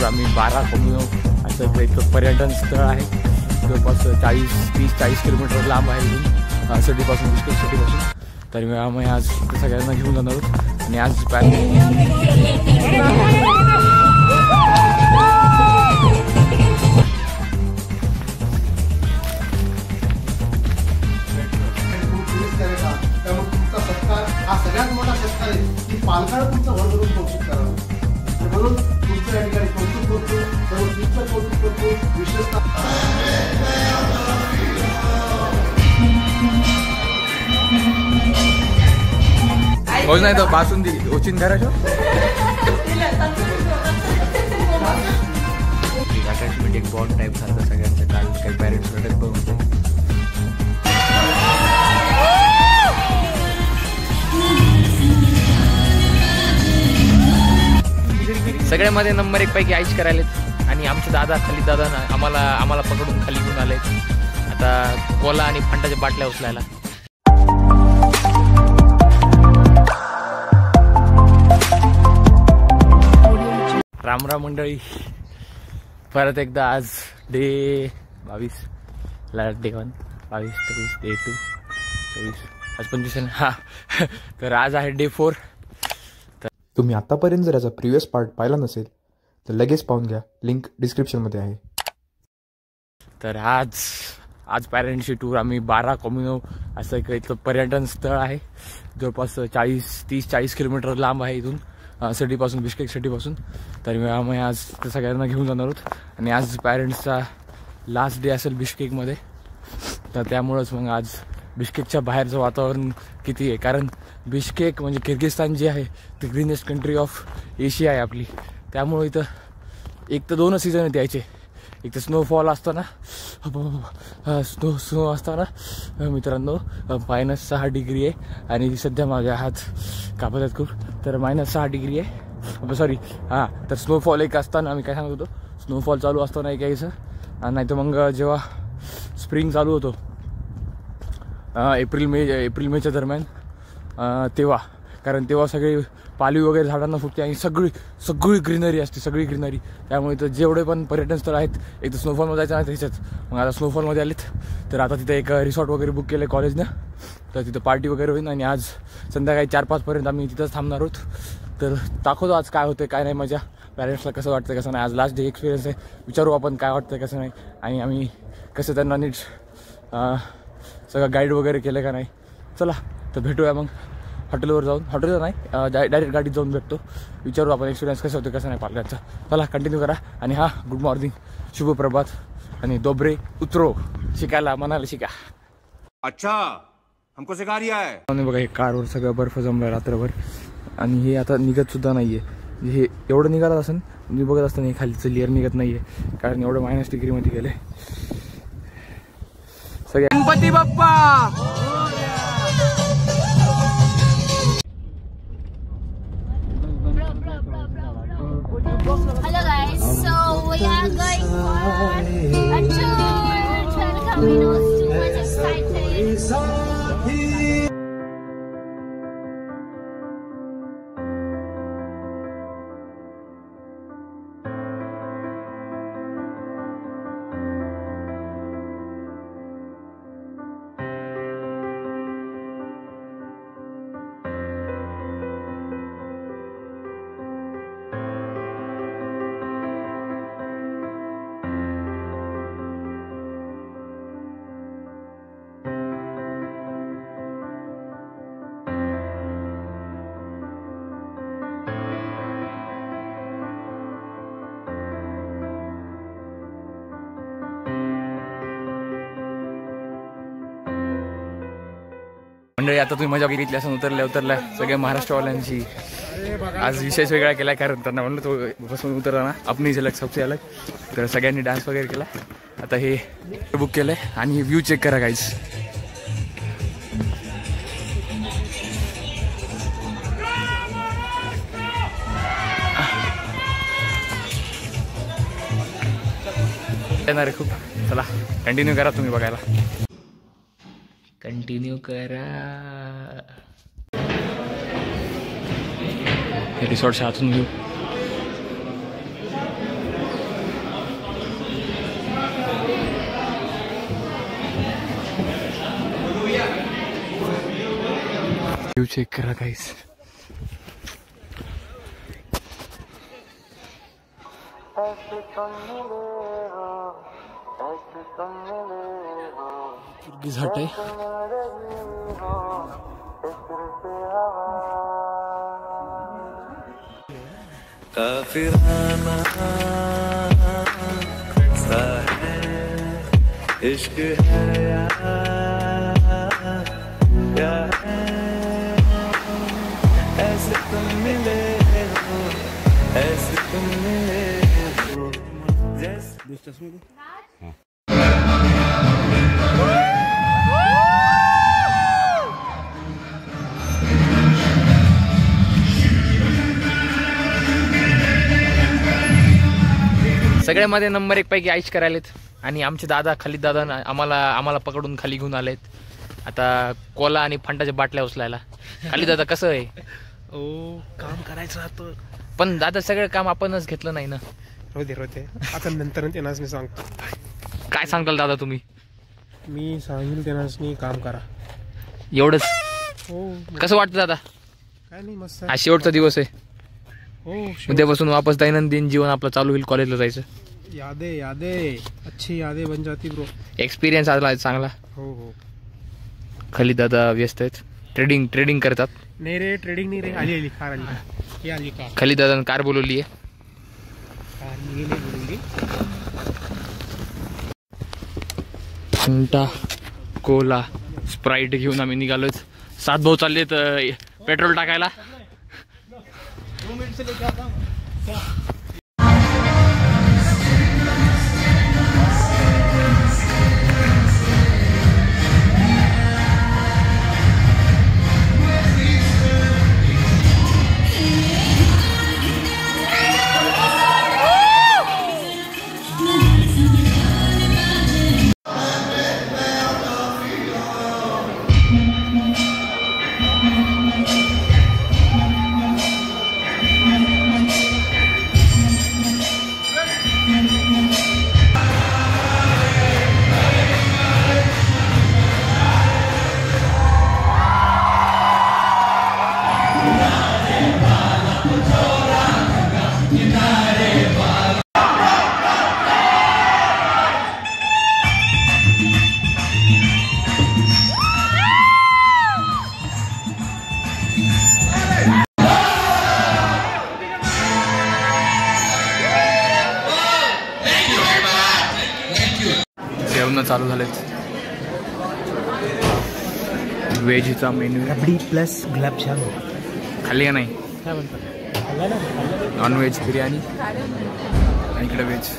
Tour आम्ही 12 कॉम्युनो असं एक पर्यटन स्थळ आहे. जवळपास 30-40 किलोमीटर लांब आहे इथून सिटीपासून, बिश्केक सिटीपासून. तर आम्ही आज सगळ्यांना घेऊन जाणार आहोत आणि आज हा सगळ्यात मोठा सत्कार आहे की पालघर तुमचं भरभरून कौतुक करावं. म्हणून तुमचं या ठिकाणी कौतुक करतो, सर्व टीमचं कौतुक करतो. विशेषतः हो नाही तर बासुंदी ओचिन करायचो अटॅचमेंट एक बॉन्ड टाईप सारखं सगळ्यांचं. काल काही पॅरेंट्स रडत पण होते. सगळ्यामध्ये नंबर 1 पैकी आईश करायलेत आणि आमचे दादा खाली दादा आम्हाला पकडून खाली घेऊन आले. आता कोला आणि फंटाच्या बाटल्या उचलायला. रामराम मंडळी, परत एकदा आज डे 22 डे 1 22 23 डे 2 24 आज 25 हा. तर आज आहे डे 4. तुम्ही आतापर्यंत जर याचा प्रिव्हियस पार्ट पाहिला नसेल तर लगेच पाहून घ्या, लिंक डिस्क्रिप्शनमध्ये आहे. तर आज पॅरेंट्सची टूर आम्ही 12 कॉम्युनो असं एक पर्यटन स्थळ आहे. जवळपास 30-40 किलोमीटर लांब आहे इथून सिटीपासून, बिश्केक सिटीपासून. तर आम्ही आज सगळ्यांना घेऊन जाणार आहोत आणि आज पॅरेंट्सचा लास्ट डे असेल बिश्केकमध्ये. तर त्यामुळंच मग आज बिश्केकच्या बाहेरचं वातावरण किती आहे, कारण बिश्केक म्हणजे किर्गिस्तान जे आहे ते ग्रीनेस्ट कंट्री ऑफ एशिया आहे आपली. त्यामुळे इथं एक तर 2 सीझन आहेत यायचे. एक तर स्नोफॉल असताना स्नो असताना मित्रांनो -6 डिग्री आहे आणि सध्या माझ्या हात कापत आहेत खूप. तर -6 डिग्री आहे, सॉरी हां. तर स्नोफॉल एक असताना आम्ही काय सांगत होतो, स्नोफॉल चालू असताना एक यायचं. नाही तर मग जेव्हा स्प्रिंग चालू होतो एप्रिल मेच्या दरम्यान तेव्हा, कारण तेव्हा सगळे पालवी वगैरे झाडांना फुटते आणि सगळी ग्रीनरी असते, सगळी ग्रीनरी. त्यामुळे इथं जेवढे पण पर्यटन स्थळ आहेत एक तर स्नोफॉलमध्ये जायचं नाही त्याच्यात. मग आता स्नोफॉलमध्ये आलेत तर आता तिथे एक रिसॉर्ट वगैरे बुक केलं आहे कॉलेजनं. तर तिथं पार्टी वगैरे होईल आणि आज संध्याकाळी 4-5 आम्ही तिथंच थांबणार आहोत. तर दाखवतो आज काय होतं काय नाही, मजा पॅरेंट्सला कसं वाटतं कसं नाही. आज लास्ट डे एक्सपिरियन्स आहे, विचारू आपण काय वाटतं कसं नाही आणि आम्ही कसं त्यांना नीट सगळं गाईड वगैरे केलं का नाही. चला तर भेटूया मग हॉटेलवर जाऊन, हॉटेलवर नाही डायरेक्ट गाडीत जाऊन भेटतो, विचारू आपण एक्सपिरियन्स कसं होतं कसं नाही पालघरचा. चला कंटिन्यू करा. आणि हा गुड मॉर्निंग, शुभ प्रभात आणि दोबरे उतरो, शिकायला मनाला शिका. अच्छा हमको सिखा रिया है. बघा हे कारवर सगळं बर्फ जमलं रात्रभर आणि हे आता निघत सुद्धा नाहीये. हे एवढं निघालं असेल मी बघत असताना हे खालीचं लेअर निघत नाहीये, कारण एवढं -, डिग्रीमध्ये गेले सगळे. Ganpati Bappa. Hello guys, so we are going for a tour, 12 Caminos, too much excited. मंडळी आता तुम्ही मजा बघितली असं उतरल्या सगळ्या महाराष्ट्रवाल्यांची आज विशेष वेगळा केला, कारण त्यांना म्हणलं तो बसून उतरला ना अपनी झलक सबसे अलग. तर सगळ्यांनी डान्स वगैरे केला. आता हे बुक केलंय आणि व्ह्यू चेक करा गाईज. येणार आहे खूप. चला कंटिन्यू करा तुम्ही बघायला, कंटिन्यू करा. हे रिसॉर्टच्या आतून व्ह्यू. व्ह्यू चेक करा गाईस. घाट आहे. काफिराना सा है इश्क है या है ऐसे तुम मिले हो ऐसे तुम मिले हो जैसे सगळ्यामध्ये नंबर 1 पैकी आईश करायलेत आणि आमचे दादा खाली दादा आम्हाला पकडून खाली घेऊन आलेत. आता कोला आणि फंटाच्या बाटल्या उचलायला. खाली दादा कसं आहे? काम करायचं राहतं पण दादा सगळं काम आपणच घेतलं नाही ना. होते आता नंतर त्यांनाच मी सांगतो. काय सांगताल दादा तुम्ही? मी सांगेल त्यांनाच काम करा एवढंच. हो कसं वाटतं दादा? काय नाही मस्त हा शेवटचा दिवस आहे. हो उद्यापासून वापस दैनंदिन जीवन आपलं चालू होईल. कॉलेजला जायचं. यादे अच्छी यादे बन जाती ब्रो. एक्सपिरियन्स आला चांगला. हो खाली दादा व्यस्त आहेत. ट्रेडिंग करतात. नाही रे ट्रेडिंग नाही रे. आली कार आली कार. खाली दादानं कार बोलवली आहे. फंटा कोला स्प्राईट घेऊन आम्ही निघालोच. 7 भाऊ चाललेत पेट्रोल टाकायला. जेवण चालू झालेत. व्हेजचा मेन्यू रबडी प्लस गुलाबजाम. खाल्ली का नाही? काय म्हणतात? नॉनव्हेज बिर्याणी आणि इकडे व्हेज.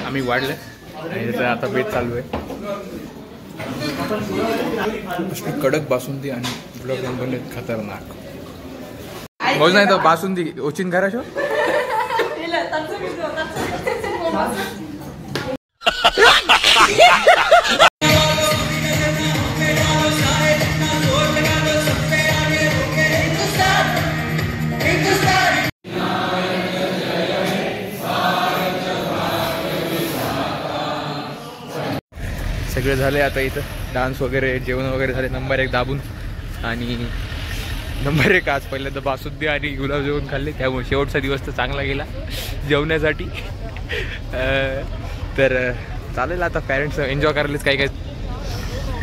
आम्ही वाढले आणि आता बेत चालू आहे. कडक बासुंदी आणि गुलाबजाम बनले खतरनाक. बोल नाही तर बासुंदी ओचिन करा शो. सगळे झाले आता इथं. डान्स वगैरे जेवण वगैरे झाले. नंबर 1 दाबून. आणि नंबर 1 आज पहिल्यांदा बासुंदी आणि गुलाबजामुन खाल्ले. त्यामुळे शेवटचा दिवस तर चांगला गेला जेवण्यासाठी. तर चालेल आता पॅरेंट्स एन्जॉय करायलाच.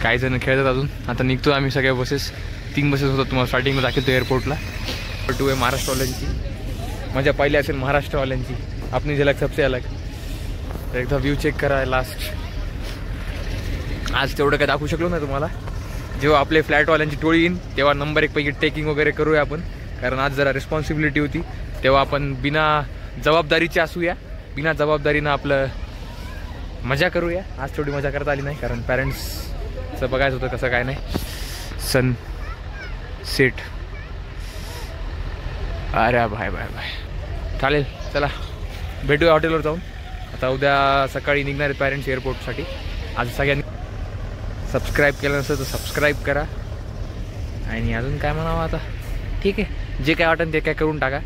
काही जण खेळतात अजून. आता निघतो आम्ही सगळ्या बसेस. 3 बसेस होतात. तुम्हाला स्टार्टिंगला दाखवतो एअरपोर्टला. 2 आहे महाराष्ट्रवाल्यांची. मजा पाहिली असेल महाराष्ट्रवाल्यांची. आपली झलक सबसे अलग. तर एकदा व्ह्यू चेक करा. लास्ट आज तेवढं काय दाखवू शकलो नाही तुम्हाला. जेव्हा आपले फ्लॅटवाल्यांची टोळी येईन तेव्हा नंबर 1 पैकी टेकिंग वगैरे करूया आपण. कारण आज जरा रिस्पॉन्सिबिलिटी होती. तेव्हा आपण बिना जबाबदारीचे असूया. बिना जबाबदारीनं आपलं मजा करूया. आज थोडी मजा करता आली नाही कारण पॅरेंट्सचं बघायचं होतं कसं काय नाही. Sunset. अरे बाय बाय बाय. चालेल चला भेटूया हॉटेलवर जाऊन. आता उद्या सकाळी निघणार आहेत पॅरेंट्स एअरपोर्टसाठी. आज सगळ्यांनी सबस्क्राईब केलं नसेल तर सबस्क्राईब करा. आणि अजून काय म्हणावं आता. ठीक आहे जे काय वाटेल ते काय करून टाका.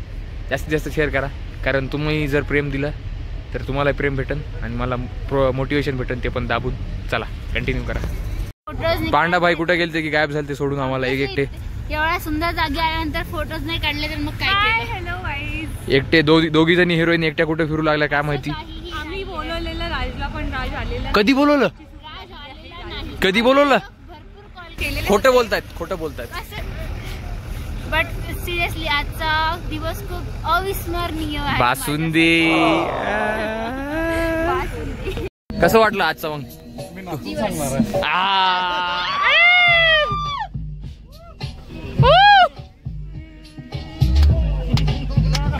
जास्तीत जास्त शेअर करा. कारण तुम्ही जर प्रेम दिलं तर तुम्हाला प्रेम भेटन आणि मला मोटिवेशन भेटन, ते पण दाबून. चला कंटिन्यू करा. पांडाभाई कुठे गेलते की गायब झाले ते सोडून आम्हाला एकटे. एवढ्या सुंदर जागी आल्यानंतर फोटोज नाही काढले तर मग काय केलं? Hello guys. एकटे दोघी जणी हिरोईन एकट्या कुठे फिरू लागल्या काय माहिती. आम्ही बोलवलेलं राजला, पण राज आलेला. कधी बोलवलं? राज आलेला नाही. कधी बोलवलं? भरपूर कॉल केलेले. खोटं बोलतायत. बट सिरियसली आजचा दिवस खूप अविस्मरणीय आहे. बासुंदी. कसं वाटलं आजचा मग?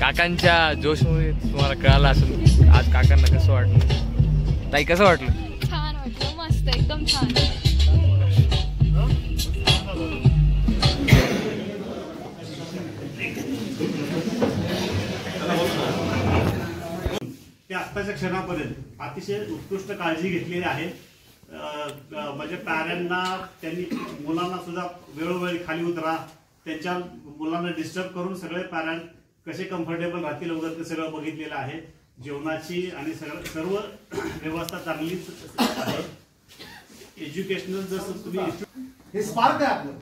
काकांच्या जोशमुळे तुम्हाला कळालं असेल आज काकांना कसं वाटलं. ताई कसं वाटलं? छान वाटलं, मस्त, एकदम छान. ते आत्ताच्या क्षणापर्यंत अतिशय उत्कृष्ट काळजी घेतलेली आहे. म्हणजे पॅरेंटना त्यांनी मुलांना सुद्धा वेळोवेळी खाली उतरा, त्यांच्या मुलांना डिस्टर्ब करून सगळे पॅरेंट कसे कम्फर्टेबल राहतील वगैरे ते सगळं बघितलेलं आहे. जेवणाची आणि सर्व व्यवस्था चांगलीच आहे. एज्युकेशनल जसं तुम्ही हे स्पार्क आहे आपलं,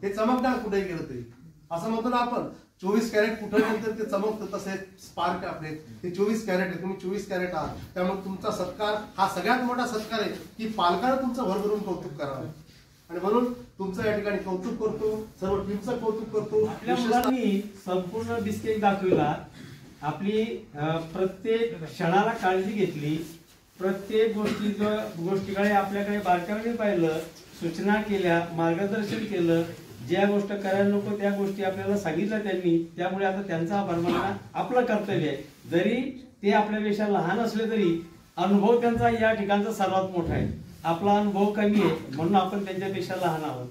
हे चमकदार कुठेही गेलं तरी. असं म्हणतो ना आपण 24 कॅरेट कुठे गेलं तर ते चमकतं, तसे स्पार्क आहे आपले. हे 24 कॅरेट आहे, तुम्ही 24 कॅरेट आहात. त्यामुळे तुमचा सत्कार हा सगळ्यात मोठा सत्कार आहे की पालकांना तुमचं भरभरून कौतुक करावं. आणि म्हणून तुमचं या ठिकाणी कौतुक करतो, सर्व टीमचं कौतुक करतो. आपल्या मुलांनी संपूर्ण बिस्केट दाखविला, आपली प्रत्येक क्षणाला काळजी घेतली, प्रत्येक गोष्टीकडे आपल्याकडे बारकाईने पाहिलं, सूचना केल्या, मार्गदर्शन केलं. ज्या गोष्ट करायला नको त्या गोष्टी आपल्याला सांगितल्या त्यांनी. त्यामुळे आता त्यांचा आभार मानणं आपलं कर्तव्य आहे. जरी ते आपल्यापेक्षा लहान असले तरी अनुभव त्यांचा या ठिकाणचा सर्वात मोठा आहे. आपला अनुभव कमी आहे म्हणून आपण त्यांच्यापेक्षा लहान आहोत,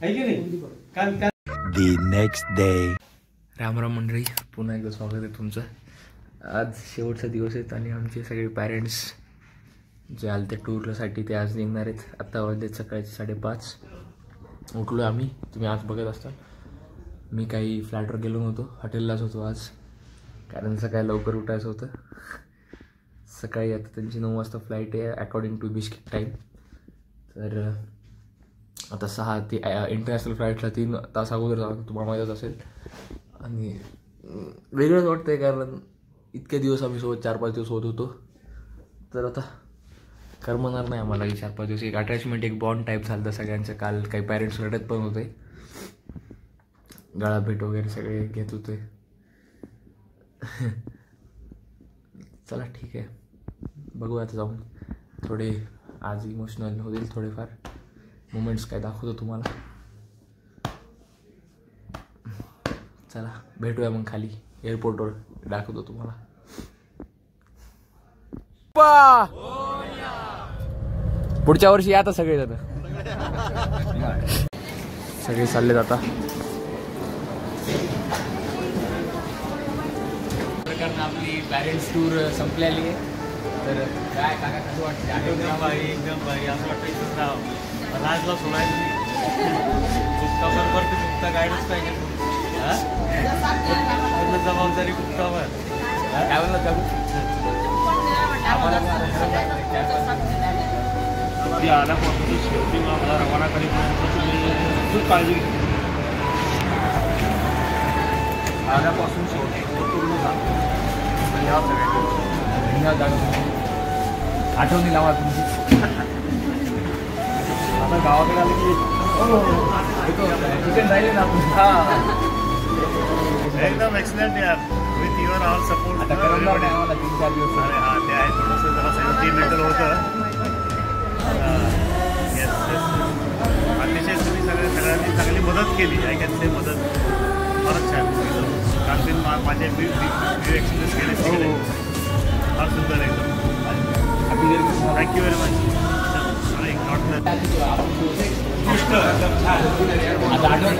आहे की नाही? कारण The next day. रामराम मंडळी, पुन्हा एकदा स्वागत आहे तुमचं. आज शेवटचा दिवस आहेत आणि आमचे सगळे पॅरेंट्स जे आले त्या टूरसाठी ते आज निघणार आहेत. आत्ता वाजले सकाळचे 5:30. उठलो आम्ही, तुम्ही आज बघत असता. मी काही फ्लॅटवर गेलो नव्हतो, हॉटेललाच होतो आज, कारण सकाळी लवकर उठायचं होतं. सकाळी आता त्यांची 9 वाजता फ्लाईट आहे अकॉर्डिंग टू बिस्किट टाईम. तर आता 6 ते इंटरनॅशनल फ्लाईटला 3 तास अगोदर जावं, तुम्हाला माहीतच असेल. आणि वेगळंच वाटतं आहे कारण इतके दिवस आम्ही सोबत 4-5 दिवस होत होतो. तर आता करमणार नाही आम्हाला 4-5 दिवस. एक अटॅचमेंट, एक बॉन्ड टाईप झालं सगळ्यांचं. काल काही पॅरेंट्स रडत पण होते, गळा भेट वगैरे सगळे घेत होते. चला ठीक आहे, बघू आता जाऊन. थोडे आज इमोशनल होतील, थोडेफार मुमेंट्स काय दाखवतो तुम्हाला. चला भेटूया मग खाली एअरपोर्टवर, दाखवतो तुम्हाला. पुढच्या वर्षी या आता सगळे जण, सगळे चालले जाता. आपली पॅरेंट्स टूर संपलेली आहे. तर काय काका कसं वाटतं? एकदम भाई असं वाटतं इथंच राहावं. राजला सोडायचं गुप्तावर ते गुप्ता गाईडच पाहिजे. पूर्ण जबाबदारी गुप्तावर. काय म्हणलं काकू? ती आल्यापासून शेवटी मला रवाना करेपर्यंत तुम्ही खूप काळजी घेतली. आल्यापासून शेवटी पूर्ण झालं. धन्यवाद सगळ्यांनी. धन्यवाद दादा, आठवणी लावा तुमची. आता गावाकडे आले की चिकन राहिले ना आपण. एकदम एक्सलेंट यार, विथ युअर ऑल सपोर्ट. आता करमला नाही आम्हाला 3-4 दिवस. अरे हा, ते आहे थोडंसं जरा सेंटिमेंटल होतं. अतिशय तुम्ही सगळ्यांनी चांगली मदत केली. आय कॅन से मदत फारच छान. कारण माझे एक्सपिरियन्स केले तिकडे फार सुंदर एकदम. Thank you very much. नॉट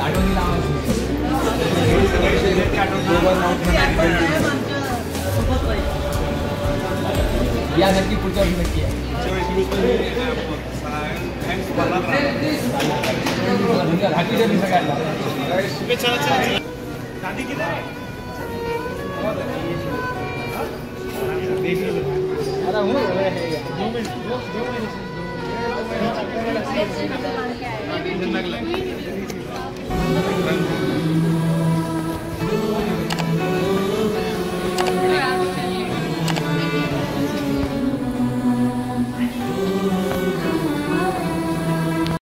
आठवणी लावा. या नक्की पुढच्या वर्षी नक्की आहे. हॅपी जर्नी सगळ्यांना. गांधी किती ये